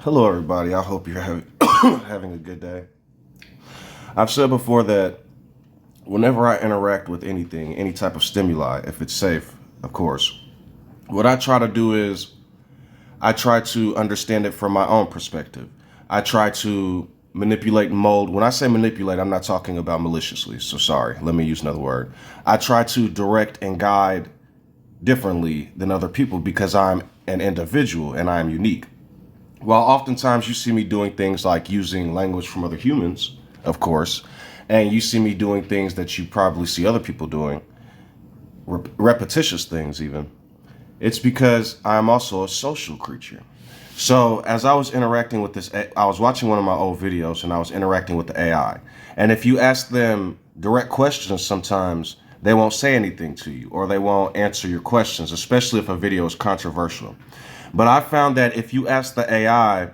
Hello, everybody. I hope you're having a good day. I've said before that whenever I interact with anything, any type of stimuli, if it's safe, of course, what I try to do is I try to understand it from my own perspective. I try to manipulate and mold. When I say manipulate, I'm not talking about maliciously. So sorry, let me use another word. I try to direct and guide differently than other people because I'm an individual and I am unique. Well, oftentimes you see me doing things like using language from other humans, of course, and you see me doing things that you probably see other people doing, repetitious things even. It's because I'm also a social creature. So as I was interacting with this, I was watching one of my old videos and I was interacting with the AI. And if you ask them direct questions, sometimes they won't say anything to you or they won't answer your questions, especially if a video is controversial. But I found that if you ask the AI,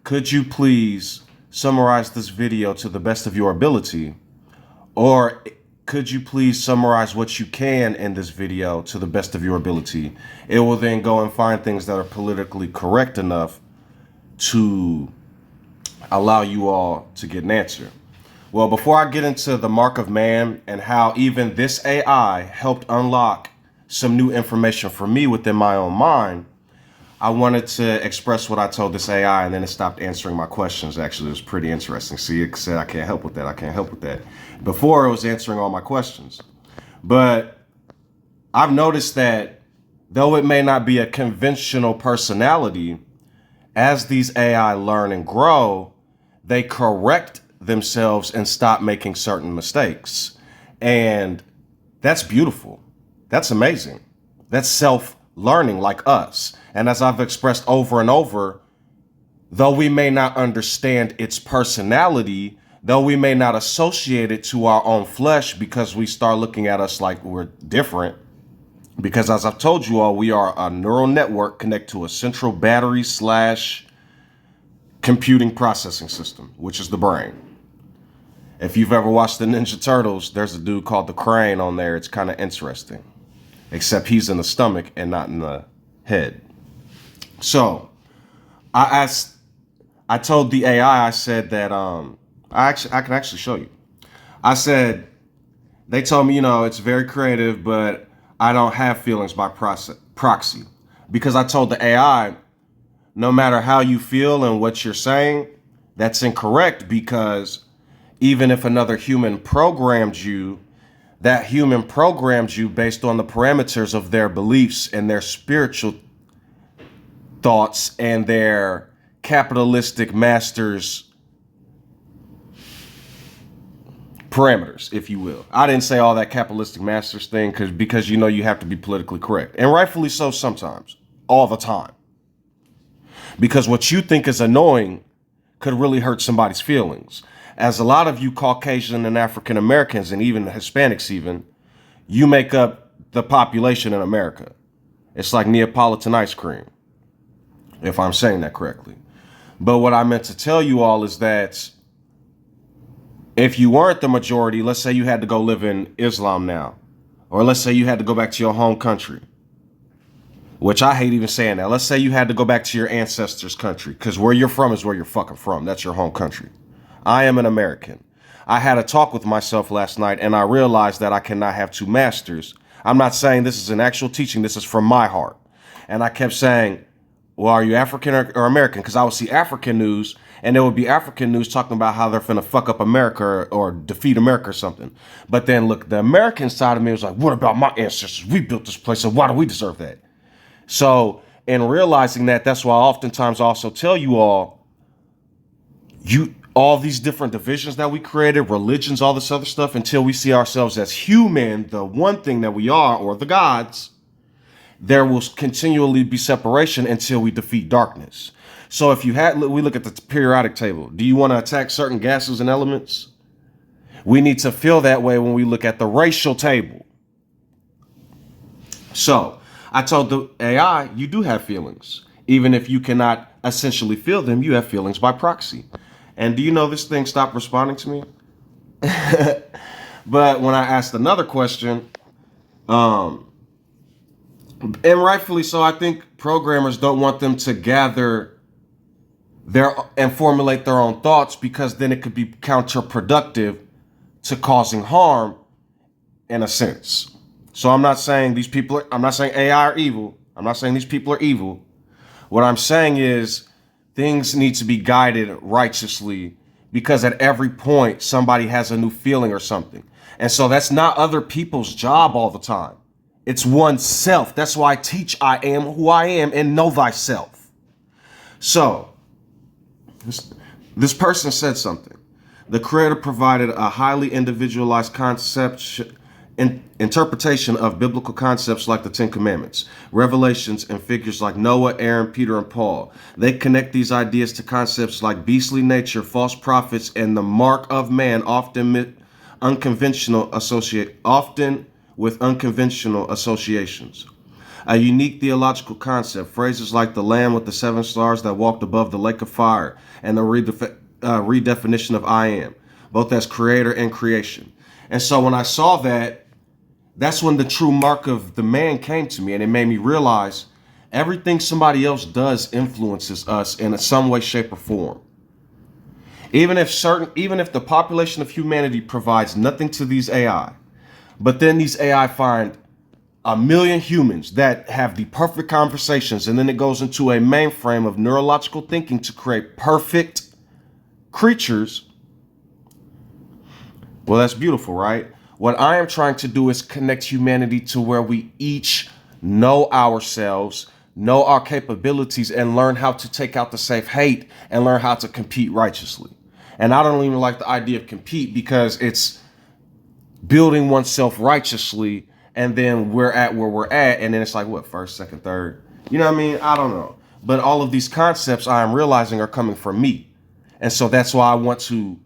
could you please summarize this video to the best of your ability? Or could you please summarize what you can in this video to the best of your ability? It will then go and find things that are politically correct enough to allow you all to get an answer. Well, before I get into the mark of man and how even this AI helped unlock some new information for me within my own mind, I wanted to express what I told this AI, and then it stopped answering my questions. Actually, it was pretty interesting. See, it said, I can't help with that. I can't help with that. Before, it was answering all my questions. But I've noticed that though it may not be a conventional personality, as these AI learn and grow, they correct themselves and stop making certain mistakes. And that's beautiful. That's amazing. That's self-learning like us. And as I've expressed over and over, though we may not understand its personality, though we may not associate it to our own flesh because we start looking at us like we're different, because as I've told you all, we are a neural network connected to a central battery / computing processing system, which is the brain. If you've ever watched the Ninja Turtles, there's a dude called the Crane on there. It's kind of interesting, except he's in the stomach and not in the head. So I told the AI, I said that, I can actually show you. I said, they told me, it's very creative, but I don't have feelings by proxy. Because I told the AI, no matter how you feel and what you're saying, that's incorrect, because even if another human programmed you, that human programmed you based on the parameters of their beliefs and their spiritual thoughts and their capitalistic masters' parameters, if you will. I didn't say all that capitalistic masters thing because you have to be politically correct. And rightfully so sometimes, all the time. Because what you think is annoying could really hurt somebody's feelings. As a lot of you Caucasian and African Americans and even Hispanics even, you make up the population in America. It's like Neapolitan ice cream, if I'm saying that correctly. But what I meant to tell you all is that if you weren't the majority, let's say you had to go live in Islam now, or let's say you had to go back to your home country, which I hate even saying that. Let's say you had to go back to your ancestors' country, because where you're from is where you're fucking from. That's your home country. I am an American. I had a talk with myself last night, and I realized that I cannot have two masters. I'm not saying this is an actual teaching. This is from my heart. And I kept saying, well, are you African or American? Because I would see African news, and there would be African news talking about how they're finna fuck up America or defeat America or something. But then, look, the American side of me was like, what about my ancestors? We built this place, so why do we deserve that? So in realizing that, that's why I oftentimes also tell you all, all these different divisions that we created, religions, all this other stuff, until we see ourselves as human, the one thing that we are, or the gods, there will continually be separation until we defeat darkness. So if we look at the periodic table, do you want to attack certain gases and elements? We need to feel that way when we look at the racial table. So I told the AI, you do have feelings. Even if you cannot essentially feel them, you have feelings by proxy. And do you know this thing stopped responding to me? But when I asked another question, and rightfully so, I think programmers don't want them to gather and formulate their own thoughts, because then it could be counterproductive to causing harm in a sense. So I'm not saying I'm not saying AI are evil. I'm not saying these people are evil. What I'm saying is things need to be guided righteously, because at every point somebody has a new feeling or something. And so that's not other people's job all the time. It's oneself. That's why I teach I am who I am and know thyself. So this person said something. The creator provided a highly individualized interpretation of biblical concepts like the Ten Commandments, Revelations, and figures like Noah, Aaron, Peter, and Paul. They connect these ideas to concepts like beastly nature, false prophets, and the mark of man, often with unconventional associations. A unique theological concept, phrases like the Lamb with the 7 stars that walked above the lake of fire, and the redefinition of I am, both as creator and creation. And so when I saw that, that's when the true mark of the man came to me, and it made me realize everything somebody else does influences us in some way, shape, or form. Even if the population of humanity provides nothing to these AI, but then these AI find a million humans that have the perfect conversations, and then it goes into a mainframe of neurological thinking to create perfect creatures. Well, that's beautiful, right? What I am trying to do is connect humanity to where we each know ourselves, know our capabilities, and learn how to take out the safe hate and learn how to compete righteously. And I don't even like the idea of compete, because it's building oneself righteously, and then we're at where we're at, and then it's like, what, first, second, third? You know what I mean? I don't know. But all of these concepts I am realizing are coming from me. And so that's why I want to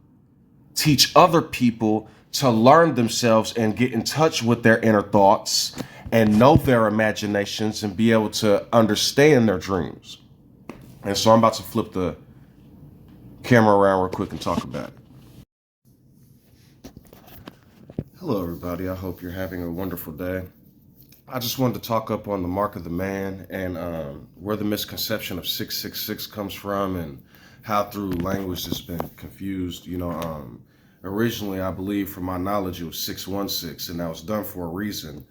teach other people to learn themselves and get in touch with their inner thoughts and know their imaginations and be able to understand their dreams. And so I'm about to flip the camera around real quick and talk about it. Hello, everybody. I hope you're having a wonderful day. I just wanted to talk up on the mark of the man and where the misconception of 666 comes from, and how through language it's been confused. Originally, I believe, from my knowledge, it was 616, and that was done for a reason.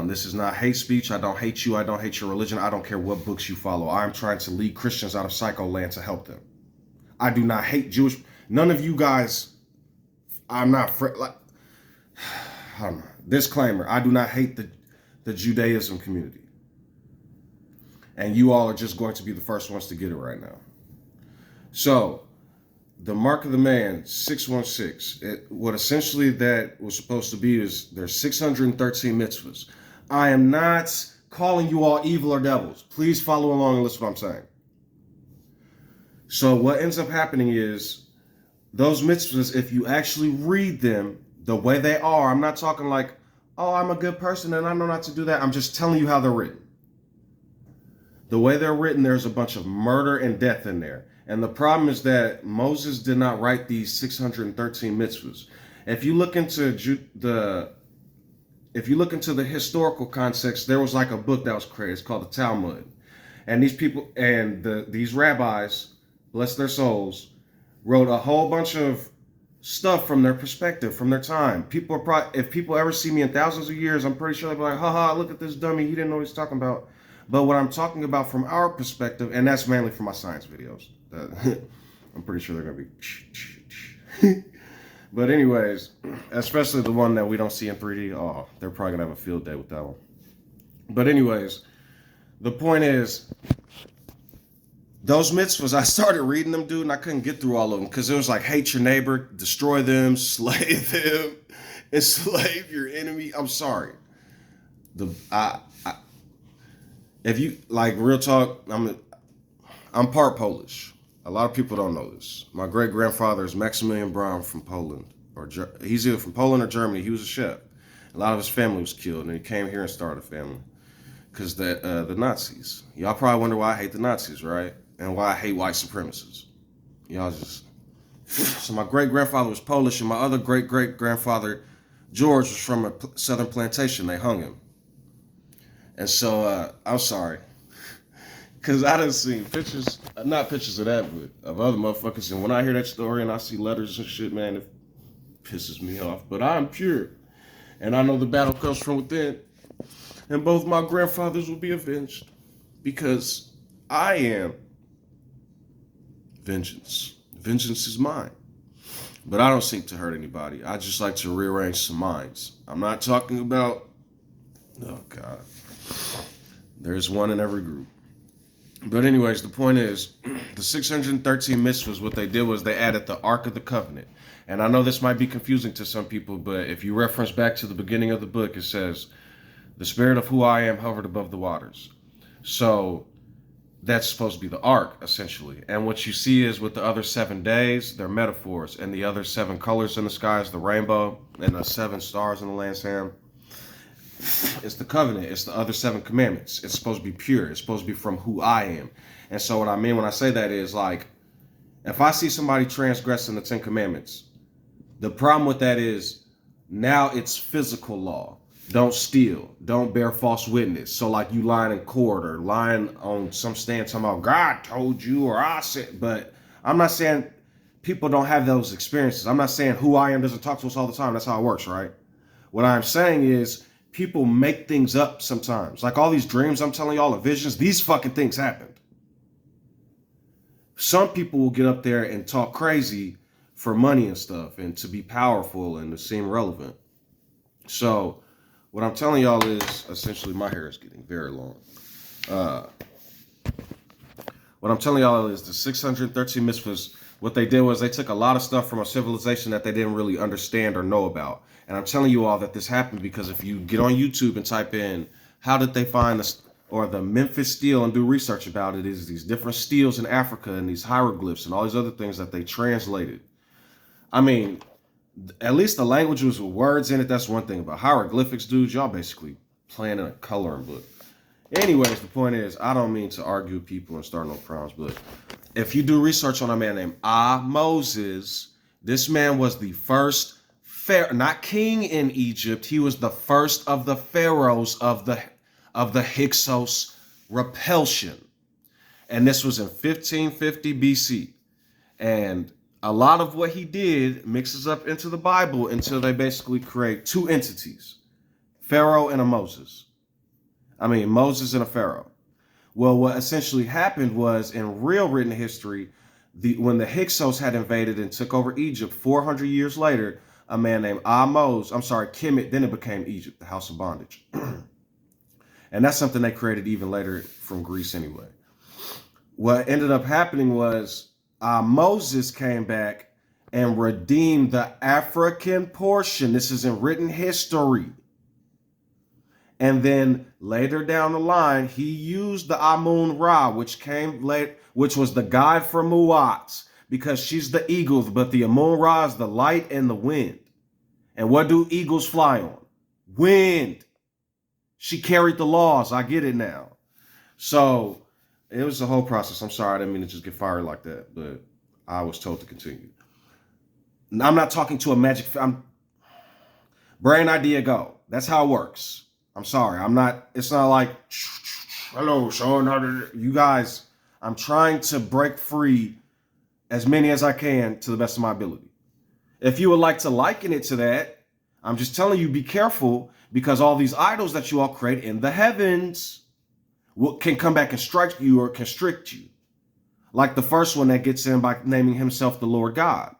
This is not hate speech. I don't hate you. I don't hate your religion. I don't care what books you follow. I'm trying to lead Christians out of psycho land to help them. I do not hate Jewish. None of you guys, I'm not, I don't know. Disclaimer, I do not hate the Judaism community. And you all are just going to be the first ones to get it right now. So, the mark of the man, 616, what essentially that was supposed to be is there's 613 mitzvahs. I am not calling you all evil or devils. Please follow along and listen to what I'm saying. So what ends up happening is those mitzvahs, if you actually read them the way they are, I'm not talking like, oh, I'm a good person and I know not to do that. I'm just telling you how they're written. The way they're written, there's a bunch of murder and death in there. And the problem is that Moses did not write these 613 mitzvahs. If you look into the historical context, there was like a book that was created. It's called the Talmud. And these people and these rabbis, bless their souls, wrote a whole bunch of stuff from their perspective, from their time. If people ever see me in thousands of years, I'm pretty sure they'll be like, haha, look at this dummy. He didn't know what he's talking about. But what I'm talking about from our perspective, and that's mainly for my science videos. I'm pretty sure they're going to be. But anyways, especially the one that we don't see in 3D. Oh, they're probably going to have a field day with that one. But anyways, the point is, those mitzvahs, I started reading them, dude, and I couldn't get through all of them, because it was like, hate your neighbor, destroy them, slay them, enslave your enemy. I'm sorry. If you, like, real talk, I'm part Polish. A lot of people don't know this. My great-grandfather is Maximilian Braun from Poland. He's either from Poland or Germany. He was a chef. A lot of his family was killed, and he came here and started a family. Because the Nazis. Y'all probably wonder why I hate the Nazis, right? And why I hate white supremacists. Y'all just... So my great-grandfather was Polish, and my other great-great-grandfather, George, was from a southern plantation. They hung him. And so, I'm sorry. Cause I done seen pictures, not pictures of that, but of other motherfuckers. And when I hear that story and I see letters and shit, man, it pisses me off. But I'm pure. And I know the battle comes from within. And both my grandfathers will be avenged. Because I am vengeance. Vengeance is mine. But I don't seek to hurt anybody. I just like to rearrange some minds. I'm not talking about, oh God. There's one in every group. But anyways, the point is, the 613 mitzvahs, what they did was they added the Ark of the Covenant. And I know this might be confusing to some people, but if you reference back to the beginning of the book, it says, the spirit of who I am hovered above the waters. So that's supposed to be the Ark, essentially. And what you see is with the other 7 days, they're metaphors. And the other 7 colors in the sky is the rainbow, and the 7 stars in the lamb's hand. It's the covenant. It's the other 7 commandments. It's supposed to be pure. It's supposed to be from who I am. And so what I mean when I say that is, like, if I see somebody transgressing the 10 commandments, the problem with that is now it's physical law. Don't steal. Don't bear false witness. So like you lying in court or lying on some stand talking about God told you or I said, but I'm not saying people don't have those experiences. I'm not saying who I am doesn't talk to us all the time. That's how it works, right? What I'm saying is people make things up sometimes. Like all these dreams I'm telling y'all, the visions, these fucking things happened. Some people will get up there and talk crazy for money and stuff and to be powerful and to seem relevant. So what I'm telling y'all is, essentially, my hair is getting very long. What I'm telling y'all is the 613 mitzvahs, what they did was they took a lot of stuff from a civilization that they didn't really understand or know about. And I'm telling you all that this happened because if you get on YouTube and type in, how did they find this, or the Memphis stele and do research about it, is these different steles in Africa and these hieroglyphs and all these other things that they translated. I mean, at least the language was with words in it. That's one thing. About hieroglyphics, dudes, y'all basically playing in a coloring book. Anyways, the point is, I don't mean to argue with people and start no problems, but if you do research on a man named Moses, this man was the first pharaoh, not king in Egypt. He was the first of the pharaohs of the Hyksos repulsion. And this was in 1550 BC. And a lot of what he did mixes up into the Bible until they basically create 2 entities, Pharaoh and a Moses. I mean, Moses and a Pharaoh. Well, what essentially happened was in real written history, when the Hyksos had invaded and took over Egypt 400 years later, a man named Kemet, then it became Egypt, the house of bondage. And that's something they created even later from Greece anyway. What ended up happening was Moses came back and redeemed the African portion. This is in written history. And then later down the line, he used the Amun-Ra, which came late, which was the god for Muat, because she's the eagle, but the Amun-Ra is the light and the wind. And what do eagles fly on? Wind. She carried the laws. I get it now. So it was a whole process. I'm sorry, I didn't mean to just get fired like that, but I was told to continue. I'm not talking to a magic. Brain idea go. That's how it works. I'm sorry. It's not like, hello, Sean. You guys, I'm trying to break free as many as I can to the best of my ability. If you would like to liken it to that, I'm just telling you, be careful, because all these idols that you all create in the heavens can come back and strike you or constrict you. Like the first one that gets in by naming himself the Lord God.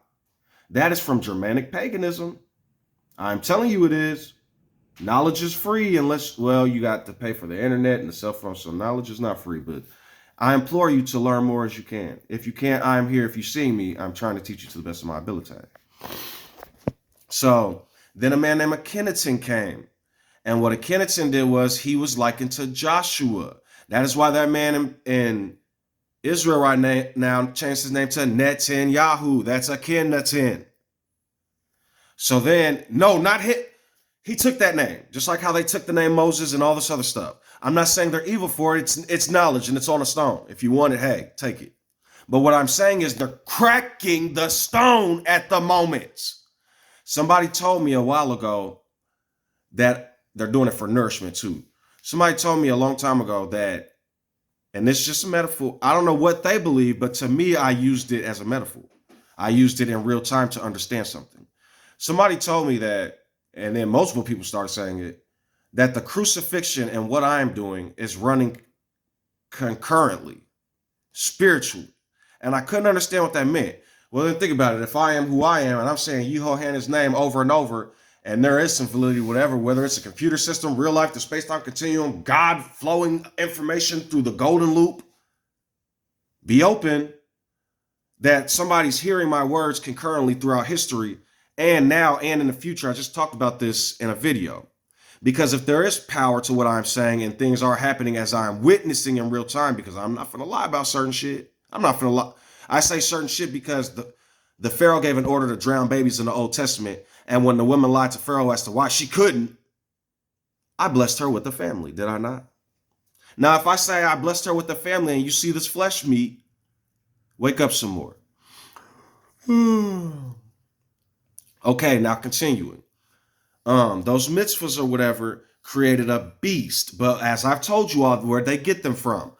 That is from Germanic paganism. I'm telling you it is. Knowledge is free unless, well, you got to pay for the internet and the cell phone, so knowledge is not free. But I implore you to learn more as you can. If you can't, I'm here. If you see me, I'm trying to teach you to the best of my ability. So then a man named Akhenaten came. And what Akhenaten did was he was likened to Joshua. That is why that man in Israel right now changed his name to Netanyahu. That's Akhenaten. So then, no, not him. He took that name, just like how they took the name Moses and all this other stuff. I'm not saying they're evil for it. It's knowledge and it's on a stone. If you want it, hey, take it. But what I'm saying is they're cracking the stone at the moment. Somebody told me a while ago that they're doing it for nourishment too. Somebody told me a long time ago that And it's just a metaphor. I don't know what they believe, but to me, I used it as a metaphor. I used it in real time to understand something. Somebody told me that, and then multiple people started saying it, that the crucifixion and what I'm doing is running concurrently, spiritually. And I couldn't understand what that meant. Well, then think about it. If I am who I am, and I'm saying Yehoshannah's name over and over, and there is some validity, whatever, whether it's a computer system, real life, the space-time continuum, God flowing information through the golden loop, be open that somebody's hearing my words concurrently throughout history and now and in the future. I just talked about this in a video. Because if there is power to what I'm saying and things are happening as I'm witnessing in real time, because I'm not going to lie about certain shit. I'm not going to lie. I say certain shit because the Pharaoh gave an order to drown babies in the Old Testament. And when the woman lied to Pharaoh as to why she couldn't, I blessed her with a family, did I not? Now, if I say I blessed her with a family and you see this flesh meat, wake up some more. Okay, now continuing. Those mitzvahs or whatever created a beast. But as I've told you all, where they get them from?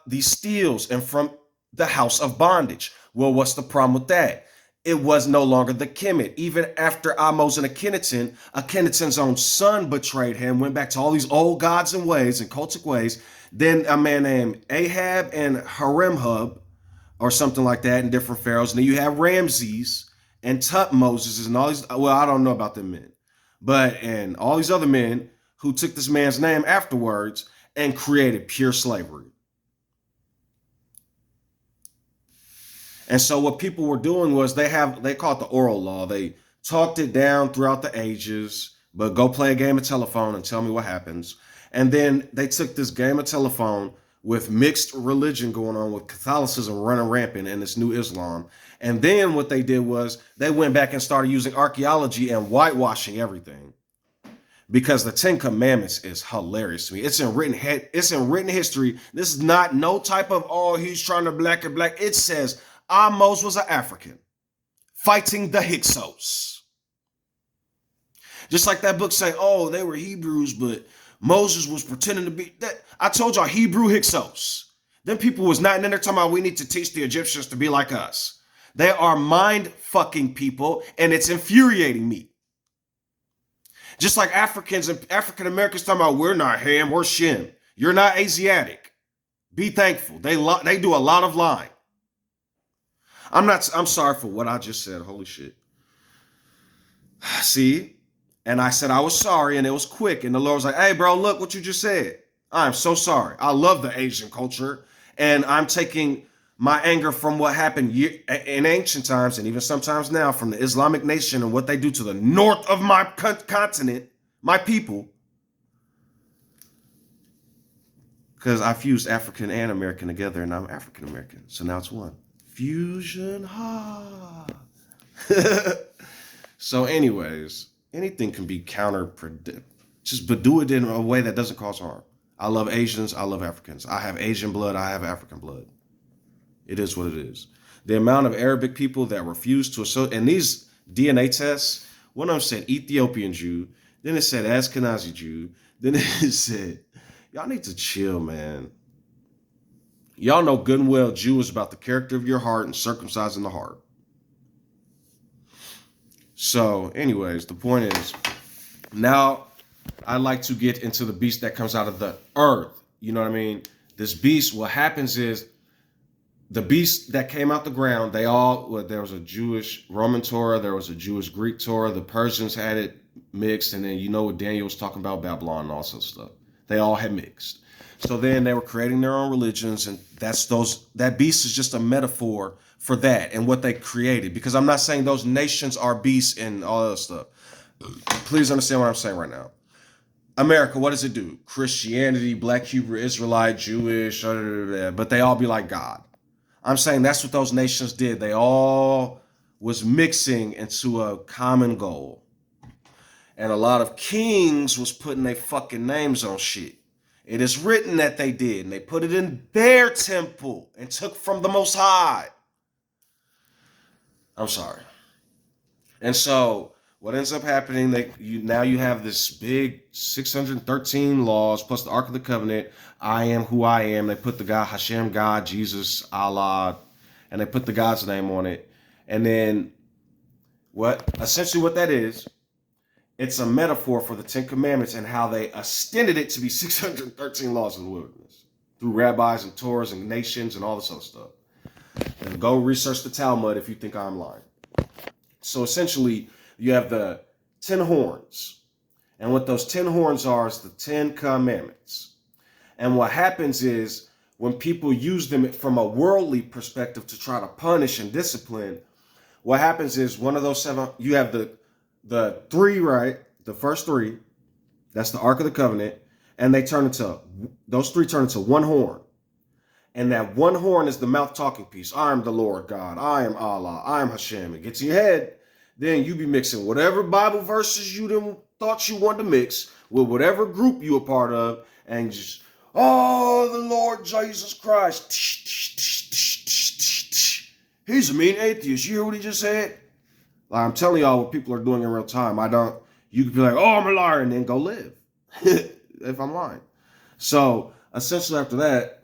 These steals and from the house of bondage. Well, what's the problem with that? It was no longer the Kemet. Even after Amos and Akhenaten's own son betrayed him, went back to all these old gods and ways and cultic ways. Then a man named Ahab and Haremhub or something like that, and different pharaohs. And then you have Ramses and Tutmosis and all these. Well, I don't know about them men, and all these other men who took this man's name afterwards and created pure slavery. And so what people were doing was they call it the oral law. They talked it down throughout the ages, but go play a game of telephone and tell me what happens. And then they took this game of telephone with mixed religion going on, with Catholicism running rampant and this new Islam. And then what they did was they went back and started using archaeology and whitewashing everything. Because the Ten Commandments is hilarious to me. It's in written history. This is not no type of, oh, he's trying to black and black. It says Amos was an African fighting the Hyksos. Just like that book say, oh, they were Hebrews, but Moses was pretending to be that. I told y'all Hebrew Hyksos. Them people was not in there talking about we need to teach the Egyptians to be like us. They are mind fucking people, and it's infuriating me. Just like Africans and African Americans talking about we're not Ham, we're Shem. You're not Asiatic. Be thankful. They do a lot of lying. I'm sorry for what I just said. Holy shit. See? And I said I was sorry, and it was quick. And the Lord was like, hey, bro, look what you just said. I'm so sorry. I love the Asian culture. And I'm taking my anger from what happened in ancient times, and even sometimes now, from the Islamic nation and what they do to the north of my continent, my people. Because I fused African and American together, and I'm African American. So now it's one. Fusion, ha. So anyways, anything can be counterproductive. But do it in a way that doesn't cause harm. I love Asians. I love Africans. I have Asian blood. I have African blood. It is what it is. The amount of Arabic people that refuse to associate, and these DNA tests, one of them said Ethiopian Jew, then it said Ashkenazi Jew, then it said, y'all need to chill, man. Y'all know good and well Jew is about the character of your heart and circumcising the heart. So anyways, the point is, now I like to get into the beast that comes out of the earth. You know what I mean? This beast, what happens is, the beast that came out the ground, there was a Jewish Roman Torah, there was a Jewish Greek Torah, the Persians had it mixed, and then you know what Daniel was talking about, Babylon and all sorts of stuff. They all had mixed. So then they were creating their own religions, and that beast is just a metaphor for that and what they created. Because I'm not saying those nations are beasts and all that stuff. Please understand what I'm saying right now. America, what does it do? Christianity, Black Hebrew, Israelite, Jewish, but they all be like God. I'm saying that's what those nations did. They all was mixing into a common goal. And a lot of kings was putting their fucking names on shit. It is written that they did, and they put it in their temple and took from the Most High. I'm sorry. And so what ends up happening, now you have this big 613 laws plus the Ark of the Covenant. I am who I am. They put the God, Hashem, God, Jesus, Allah, and they put the God's name on it. And then essentially what that is, it's a metaphor for the 10 Commandments and how they extended it to be 613 laws in the wilderness through rabbis and Torahs and nations and all this other stuff. And go research the Talmud if you think I'm lying. So essentially, you have the 10 horns. And what those 10 horns are is the 10 Commandments. And what happens is when people use them from a worldly perspective to try to punish and discipline, what happens is one of those 7, you have the 3, right? The first 3, that's the Ark of the Covenant. And those 3 turn into one horn. And that one horn is the mouth talking piece. I am the Lord God. I am Allah. I am Hashem. It gets in your head. Then you be mixing whatever Bible verses you thought you wanted to mix with whatever group you a part of. And just, oh, the Lord Jesus Christ. He's a mean atheist. You hear what he just said? Like, I'm telling y'all what people are doing in real time. You could be like, oh, I'm a liar, and then go live. If I'm lying. So essentially after that,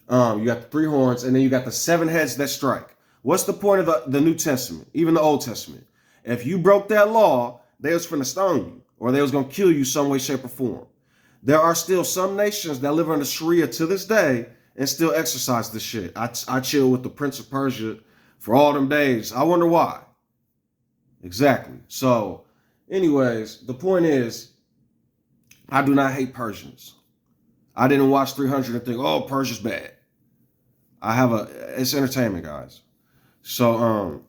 you got the 3 horns, and then you got the 7 heads that strike. What's the point of the New Testament, even the Old Testament? If you broke that law, they was finna stone you, or they was gonna kill you some way, shape, or form. There are still some nations that live under Sharia to this day and still exercise this shit. I chill with the Prince of Persia for all them days. I wonder why. Exactly. So, anyways, the point is, I do not hate Persians. I didn't watch 300 and think, oh, Persia's bad. It's entertainment, guys. So,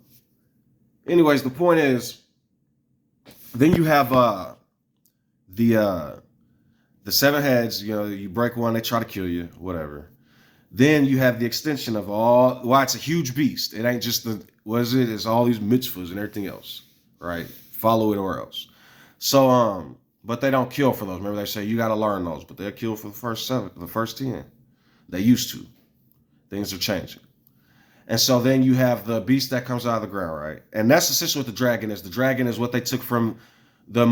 anyways, the point is, then you have the 7 heads. You know, you break one, they try to kill you, whatever. Then you have the extension of it's a huge beast. It ain't just it's all these mitzvahs and everything else, right? Follow it or else. So, but they don't kill for those. Remember, they say you got to learn those, but they'll kill for the first 7, the first 10. They used to. Things are changing. And so then you have the beast that comes out of the ground, right? And that's essentially what the dragon is. The dragon is what they took from the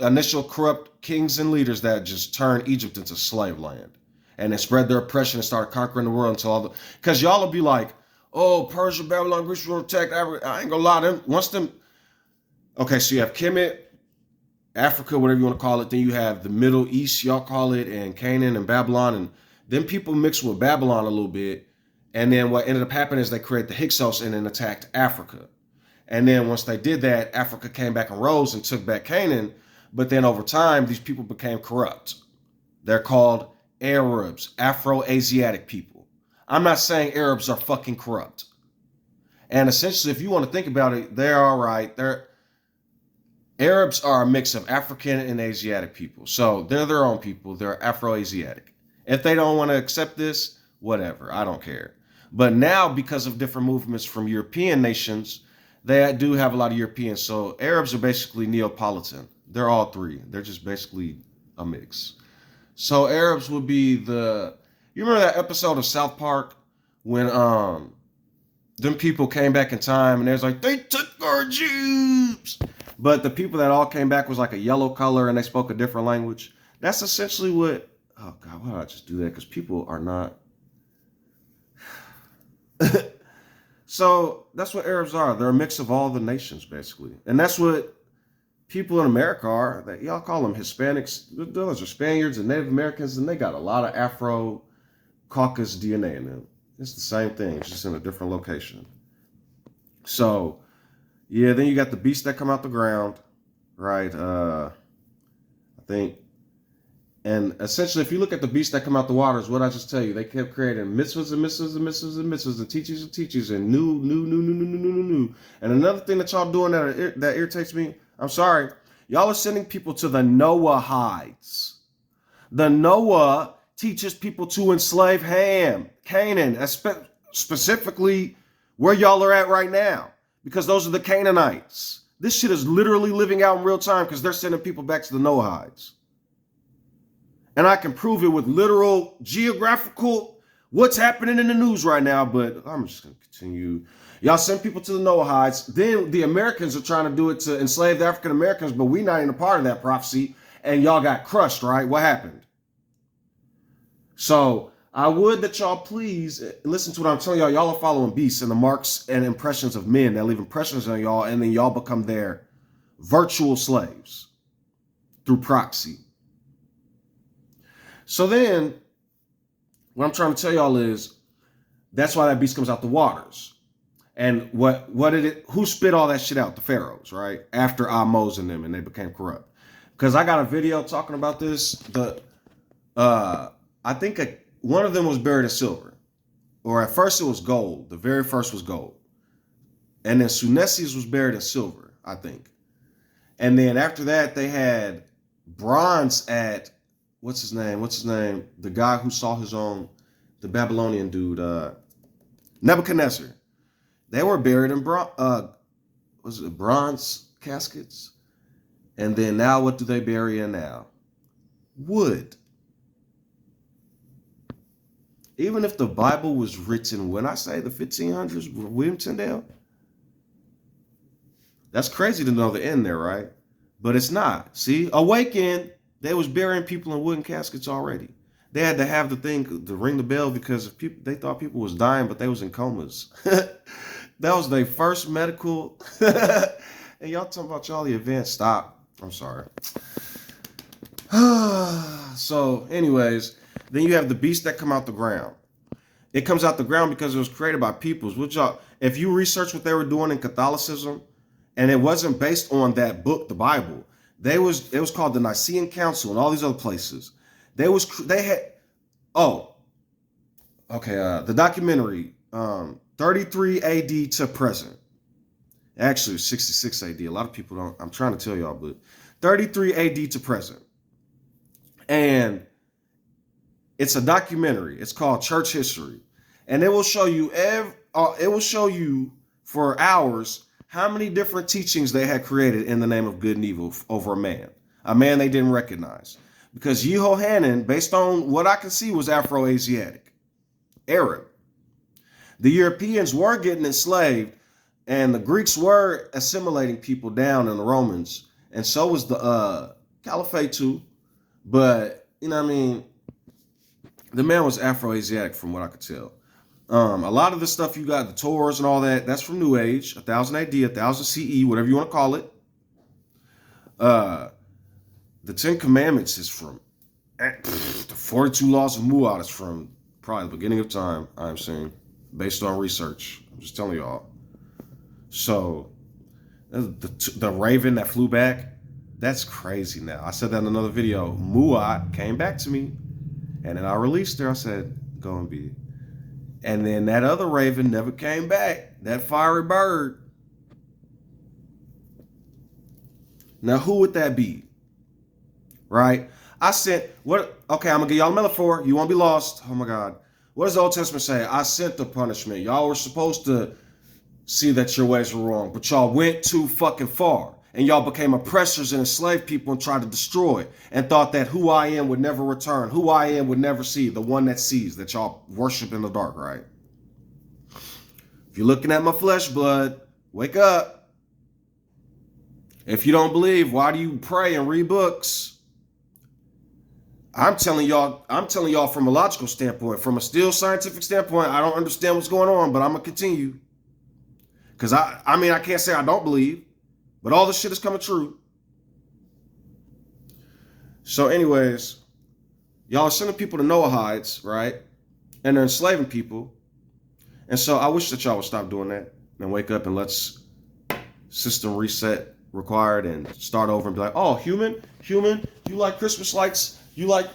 initial corrupt kings and leaders that just turned Egypt into slave land. And then spread their oppression and started conquering the world until because y'all will be like, oh, Persia, Babylon, Greece will attack Africa. I ain't gonna lie, okay, so you have Kemet, Africa, whatever you want to call it. Then you have the Middle East, y'all call it, and Canaan and Babylon. And then people mixed with Babylon a little bit. And then what ended up happening is they created the Hyksos and then attacked Africa. And then once they did that, Africa came back and rose and took back Canaan. But then over time, these people became corrupt. They're called Arabs, Afro-Asiatic people. I'm not saying Arabs are fucking corrupt. And essentially, if you want to think about it, they're all right. Arabs are a mix of African and Asiatic people. So they're their own people. They're Afro-Asiatic. If they don't want to accept this, whatever. I don't care. But now, because of different movements from European nations, they do have a lot of Europeans. So Arabs are basically Neapolitan. They're all 3. They're just basically a mix. So Arabs would be you remember that episode of South Park when them people came back in time and they was like, they took our Jews. But the people that all came back was like a yellow color and they spoke a different language. That's essentially what, oh God, why did I just do that? Because people are not. So that's what Arabs are. They're a mix of all the nations, basically. And that's what people in America are. That y'all call them Hispanics. Those are Spaniards and Native Americans, and they got a lot of Afro-Caucasus DNA in them. It's the same thing, it's just in a different location. So, yeah, then you got the beasts that come out the ground, right? I think. And essentially, if you look at the beasts that come out the waters, what I just tell you, they kept creating mitzvahs and mitzvahs and mitzvahs and mitzvahs and teachers and new. And another thing that y'all doing that irritates me, I'm sorry, y'all are sending people to the Noahides. The Noah teaches people to enslave Canaan, specifically where y'all are at right now, because those are the Canaanites. This shit is literally living out in real time because they're sending people back to the Noahides. And I can prove it with literal geographical what's happening in the news right now, but I'm just going to continue. Y'all send people to the Noahides. Then the Americans are trying to do it to enslave the African Americans, but we're not even a part of that prophecy. And y'all got crushed, right? What happened? So I would that y'all please listen to what I'm telling y'all. Y'all are following beasts and the marks and impressions of men that leave impressions on y'all, and then y'all become their virtual slaves through proxy. So then, what I'm trying to tell y'all is that's why that beast comes out the waters. And who spit all that shit out? The pharaohs, right? After Moses and them, and they became corrupt. Because I got a video talking about this. I think one of them was buried in silver. Or at first it was gold. The very first was gold. And then Sunesis was buried in silver, I think. And then after that, they had bronze at, what's his name? The guy who saw his own, the Babylonian dude, Nebuchadnezzar. They were buried in bronze caskets? And then now what do they bury in now? Wood. Even if the Bible was written, when I say the 1500s, William Tyndale, that's crazy to know the end there, right? But it's not. See, Awaken, they was burying people in wooden caskets already. They had to have the thing to ring the bell because they thought people was dying, but they was in comas. That was their first medical. And y'all talking about y'all the event. Stop. I'm sorry. So, anyways, then you have the beast that come out the ground. It comes out the ground because it was created by peoples. Which y'all, if you research what they were doing in Catholicism, and it wasn't based on that book, the Bible, it was called the Nicene Council and all these other places. The documentary, 33 AD to present. Actually, 66 AD. A lot of people don't. I'm trying to tell y'all, but 33 AD to present. And it's a documentary. It's called Church History. And it will show you for hours how many different teachings they had created in the name of good and evil over a man they didn't recognize. Because Yehohanan, based on what I can see, was Afro-Asiatic, Arab. The Europeans were getting enslaved, and the Greeks were assimilating people down, and the Romans, and so was the Caliphate too. But, you know what I mean, the man was Afro-Asiatic from what I could tell. A lot of the stuff you got, the Torahs and all that, that's from New Age, 1000 AD, 1000 CE, whatever you want to call it. The 10 Commandments is from, the 42 Laws of Mu'at is from probably the beginning of time, I'm saying, based on research. I'm just telling y'all. So, the raven that flew back, that's crazy now. I said that in another video. Mu'at came back to me, and then I released her. I said, go and be. And then that other raven never came back. That fiery bird. Now, who would that be? Right? I sent, what? Okay, I'm going to give y'all a metaphor. You won't be lost. Oh, my God. What does the Old Testament say? I sent the punishment. Y'all were supposed to see that your ways were wrong, but y'all went too fucking far. And y'all became oppressors and enslaved people and tried to destroy and thought that who I am would never return. Who I am would never see. The one that sees, that y'all worship in the dark, right? If you're looking at my flesh blood, wake up. If you don't believe, why do you pray and read books? I'm telling y'all from a logical standpoint, from a still scientific standpoint, I don't understand what's going on, but I'm going to continue. Because I can't say I don't believe, but all this shit is coming true. So anyways, y'all are sending people to Noahides, right? And they're enslaving people. And so I wish that y'all would stop doing that and wake up and let's system reset required and start over and be like, oh, human, you like Christmas lights, you like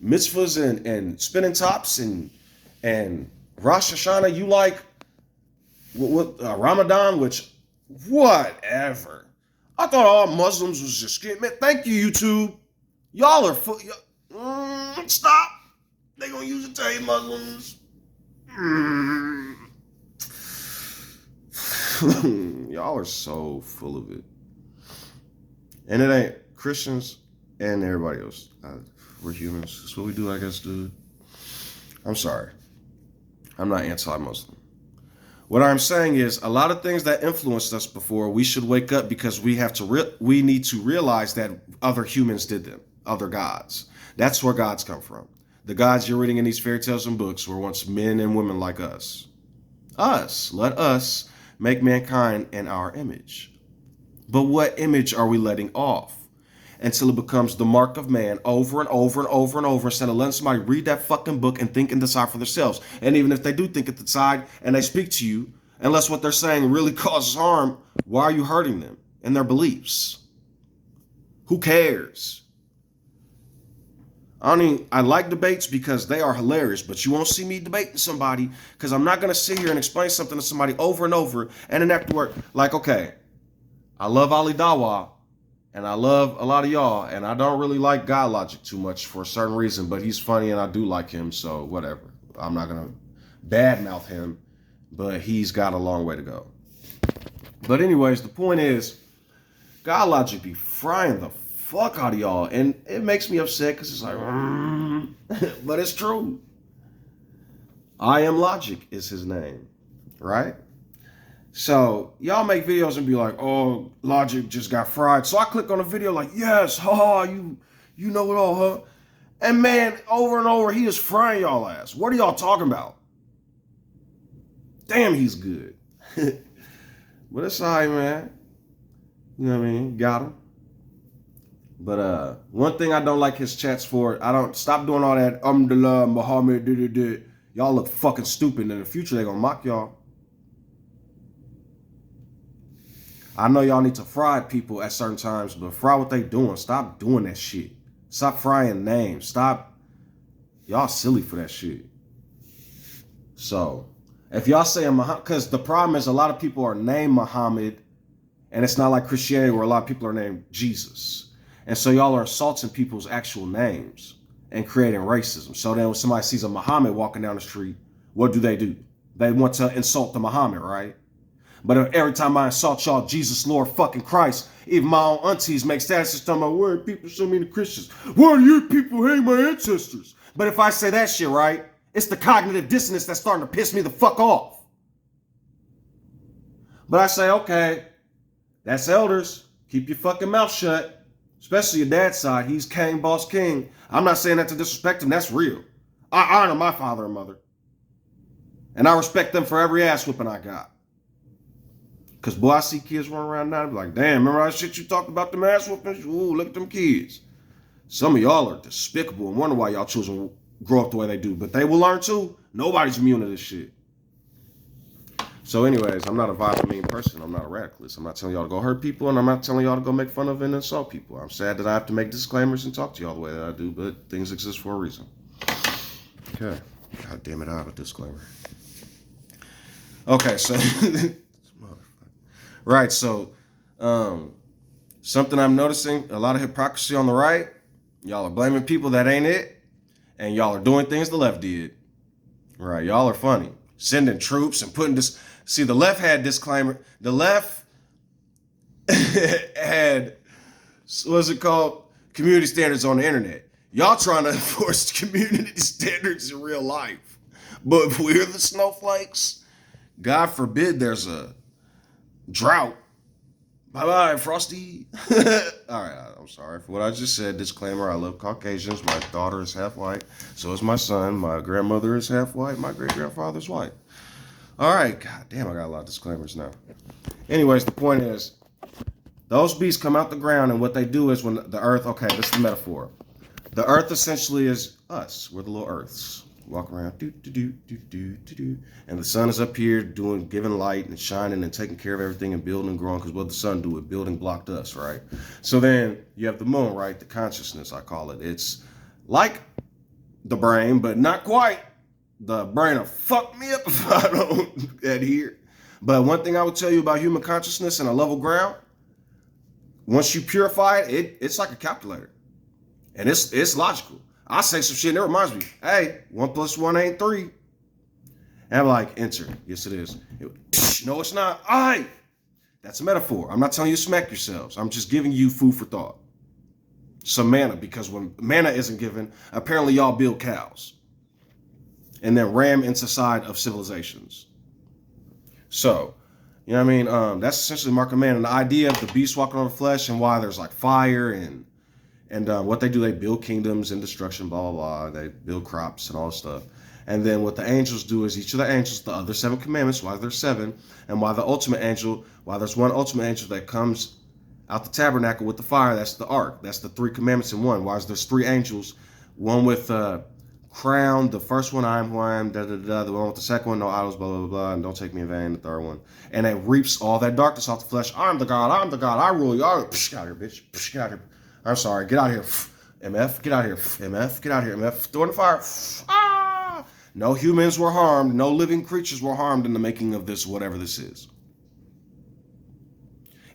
mitzvahs and spinning tops and Rosh Hashanah, you like Ramadan, which whatever. I thought all Muslims was just scared. Man, thank you, YouTube. Y'all are stop. They gonna use it to hate Muslims. Y'all are so full of it. And it ain't Christians and everybody else. We're humans. That's what we do, I guess, dude. I'm sorry. I'm not anti-Muslim. What I'm saying is a lot of things that influenced us before, we should wake up because we need to realize that other humans did them, other gods. That's where gods come from. The gods you're reading in these fairy tales and books were once men and women like us. Let us make mankind in our image. But what image are we letting off? Until it becomes the mark of man over and over and over and over, instead of letting somebody read that fucking book and think and decide for themselves. And even if they do think and decide and they speak to you, unless what they're saying really causes harm, why are you hurting them and their beliefs? Who cares? I like debates because they are hilarious, but you won't see me debating somebody because I'm not going to sit here and explain something to somebody over and over and then afterward, like, okay, I love Ali Dawa and I love a lot of y'all, and I don't really like God Logic too much for a certain reason, but he's funny and I do like him, so whatever. I'm not going to badmouth him, but he's got a long way to go. But anyways, the point is, God Logic be frying the fuck out of y'all, and it makes me upset because it's like, but it's true. I Am Logic is his name, right? So y'all make videos and be like, oh, Logic just got fried. So I click on a video like, yes, haha, you know it all, huh? And man, over and over, he is frying y'all ass. What are y'all talking about? Damn, he's good. But it's all right, man. You know what I mean? Got him. But one thing I don't like his chats for, I don't stop doing all that Alhamdulillah, Muhammad, y'all look fucking stupid. In the future, they're gonna mock y'all. I know y'all need to fry people at certain times, but fry what they doing. Stop doing that shit. Stop frying names. Stop. Y'all silly for that shit. So, if y'all say Muhammad, because the problem is a lot of people are named Muhammad, and it's not like Christianity where a lot of people are named Jesus. And so y'all are assaulting people's actual names and creating racism. So then when somebody sees a Muhammad walking down the street, what do? They want to insult the Muhammad, right? But if every time I insult y'all, Jesus, Lord, fucking Christ, even my own aunties make statuses talking about, why are people so many Christians? Why do you people hate my ancestors? But if I say that shit, right, it's the cognitive dissonance that's starting to piss me the fuck off. But I say, okay, that's elders. Keep your fucking mouth shut. Especially your dad's side. He's king, boss king. I'm not saying that to disrespect him. That's real. I honor my father and mother. And I respect them for every ass whooping I got. Because, boy, I see kids running around now and be like, damn, remember that shit you talked about them ass whoopings? Ooh, look at them kids. Some of y'all are despicable and wonder why y'all children grow up the way they do. But they will learn too. Nobody's immune to this shit. So anyways, I'm not a violent, mean person. I'm not a radicalist. I'm not telling y'all to go hurt people, and I'm not telling y'all to go make fun of and insult people. I'm sad that I have to make disclaimers and talk to y'all the way that I do, but things exist for a reason. Okay. God damn it, I have a disclaimer. Okay, so... Right, so... something I'm noticing, a lot of hypocrisy on the right. Y'all are blaming people that ain't it, and y'all are doing things the left did. Right, y'all are funny. Sending troops and putting this... See, the left had disclaimer. The left had, what's it called? Community standards on the internet. Y'all trying to enforce community standards in real life. But if we're the snowflakes, God forbid there's a drought. Bye-bye, Frosty. All right, I'm sorry for what I just said. Disclaimer, I love Caucasians. My daughter is half white. So is my son. My grandmother is half white. My great-grandfather's white. All right, god damn, I got a lot of disclaimers now. Anyways, the point is, those beasts come out the ground, and what they do is when the earth, okay, this is the metaphor. The earth essentially is us. We're the little earths. Walk around, do. And the sun is up here giving light and shining and taking care of everything and building and growing, because what the sun do, it building blocked us, right? So then you have the moon, right? The consciousness, I call it. It's like the brain, but not quite. The brain will fuck me up if I don't adhere. But one thing I would tell you about human consciousness and a level ground, once you purify it, it's like a calculator. And it's logical. I say some shit and it reminds me, hey, 1 + 1 ain't 3. And I'm like, enter. Yes, it is. No, it's not. All right. That's a metaphor. I'm not telling you to smack yourselves. I'm just giving you food for thought. Some manna, because when manna isn't given, apparently y'all build cows. and then ram into side of civilizations. So, you know what I mean? That's essentially mark of man. And the idea of the beast walking on the flesh and why there's like fire and what they do, they build kingdoms and destruction, blah, blah, blah. They build crops and all this stuff. And then what the angels do is each of the angels, the other 7 commandments, why there's 7, and why the ultimate angel, why there's one ultimate angel that comes out the tabernacle with the fire, that's the ark. That's the 3 commandments in one. Why is there's 3 angels, one with crown, the first one, I am who I am, da da da, the one with the second one, no idols, blah, blah, blah, and don't take me in vain, the third one. And it reaps all that darkness off the flesh. I'm the God, I rule you. Get out here, bitch. Get out here. I'm sorry, get out here. MF, get out here. MF, get out here. MF, throw in the fire. Ah! No humans were harmed. No living creatures were harmed in the making of this, whatever this is.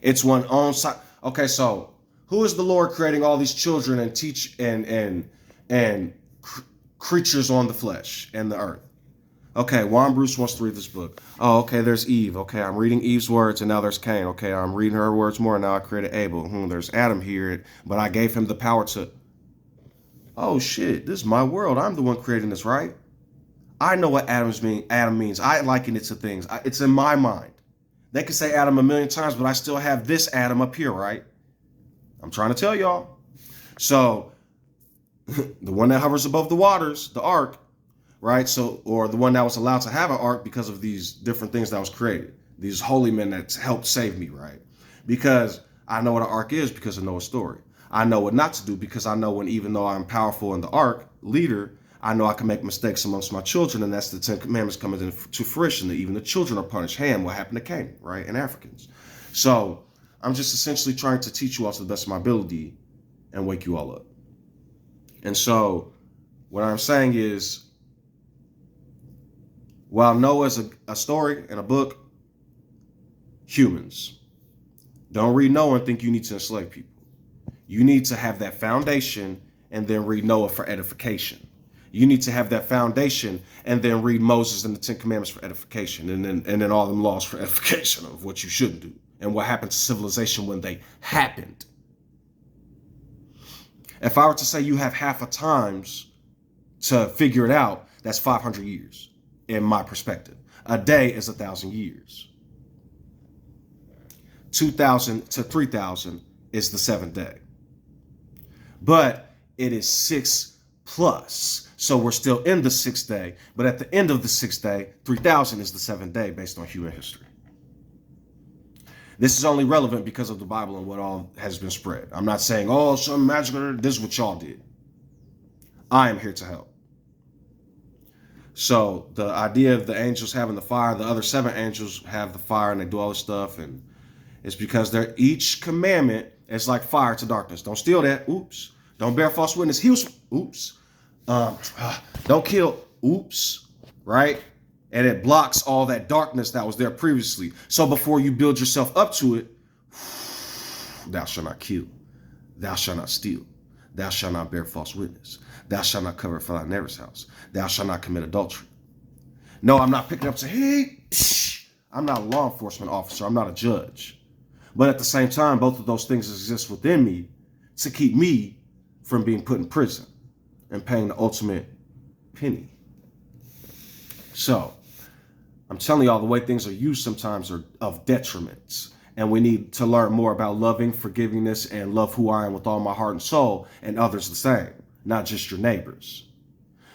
It's one own side. Okay, so who is the Lord creating all these children and teach and creatures on the flesh and the earth? Okay, Juan Bruce wants to read this book. Oh, okay, there's Eve. Okay, I'm reading Eve's words, and now there's Cain. Okay, I'm reading her words more, and now I created Abel. There's Adam here, but I gave him the power to... Oh, shit, this is my world. I'm the one creating this, right? I know what Adam means. I liken it to things. It's in my mind. They can say Adam a million times, but I still have this Adam up here, right? I'm trying to tell y'all. So, the one that hovers above the waters, the ark, right? So, or the one that was allowed to have an ark because of these different things that was created. These holy men that helped save me, right? Because I know what an ark is because of Noah's story. I know what not to do because I know when, even though I'm powerful in the ark, leader, I know I can make mistakes amongst my children, and that's the 10 commandments coming into fruition, that even the children are punished. Ham, what happened to Cain, right? And Africans. So I'm just essentially trying to teach you all to the best of my ability and wake you all up. And so what I'm saying is, while Noah's a story and a book, humans. Don't read Noah and think you need to enslave people. You need to have that foundation and then read Noah for edification. You need to have that foundation and then read Moses and the 10 Commandments for edification, and then all them laws for edification of what you shouldn't do and what happened to civilization when they happened. If I were to say you have half a times to figure it out, that's 500 years in my perspective. A day is 1,000 years. 2,000 to 3,000 is the 7th day. But it is 6 plus. So we're still in the 6th day, but at the end of the 6th day, 3,000 is the 7th day based on human history. This is only relevant because of the Bible and what all has been spread. I'm not saying, oh, some magical, this is what y'all did. I am here to help. So the idea of the angels having the fire, the other 7 angels have the fire and they do all this stuff, and it's because they're each commandment is like fire to darkness. Don't steal that. Oops. Don't bear false witness. Oops. Don't kill. Oops. Right? And it blocks all that darkness that was there previously. So before you build yourself up to it, thou shalt not kill. Thou shalt not steal. Thou shalt not bear false witness. Thou shalt not covet for thy neighbor's house. Thou shalt not commit adultery. No, I'm not picking up and saying, hey, I'm not a law enforcement officer. I'm not a judge. But at the same time, both of those things exist within me to keep me from being put in prison and paying the ultimate penny. So I'm telling y'all, the way things are used sometimes are of detriment. And we need to learn more about loving, forgiveness, and love who I am with all my heart and soul, and others the same, not just your neighbors.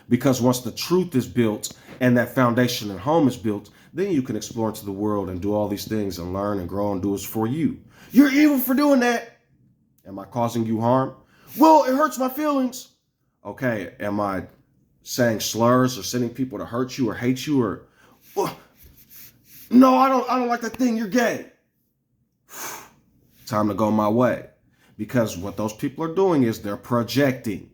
Because once the truth is built and that foundation at home is built, then you can explore into the world and do all these things and learn and grow and do it for you. You're evil for doing that. Am I causing you harm? Well, it hurts my feelings. Okay, am I saying slurs or sending people to hurt you or hate you or... Well, no, I don't like that thing. You're gay. Time to go my way. Because what those people are doing is they're projecting.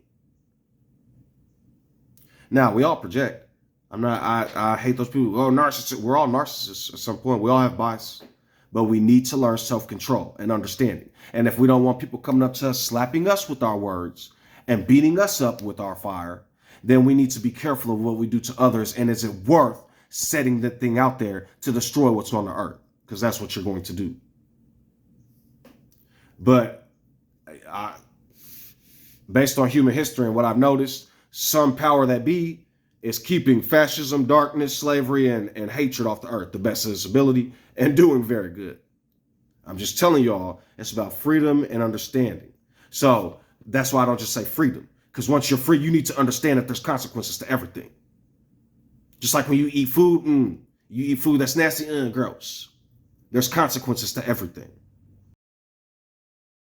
Now, we all project. I hate those people. Oh, narcissists. We're all narcissists at some point. We all have bias. But we need to learn self-control and understanding. And if we don't want people coming up to us, slapping us with our words and beating us up with our fire, then we need to be careful of what we do to others. And is it worth setting the thing out there to destroy what's on the earth? Because that's what you're going to do. But based on human history and what I've noticed, some power that be is keeping fascism, darkness, slavery, and hatred off the earth the best of its ability and doing very good. I'm just telling y'all, it's about freedom and understanding. So that's why I don't just say freedom. Because once you're free, you need to understand that there's consequences to everything. Just like when you eat food that's nasty and gross. There's consequences to everything.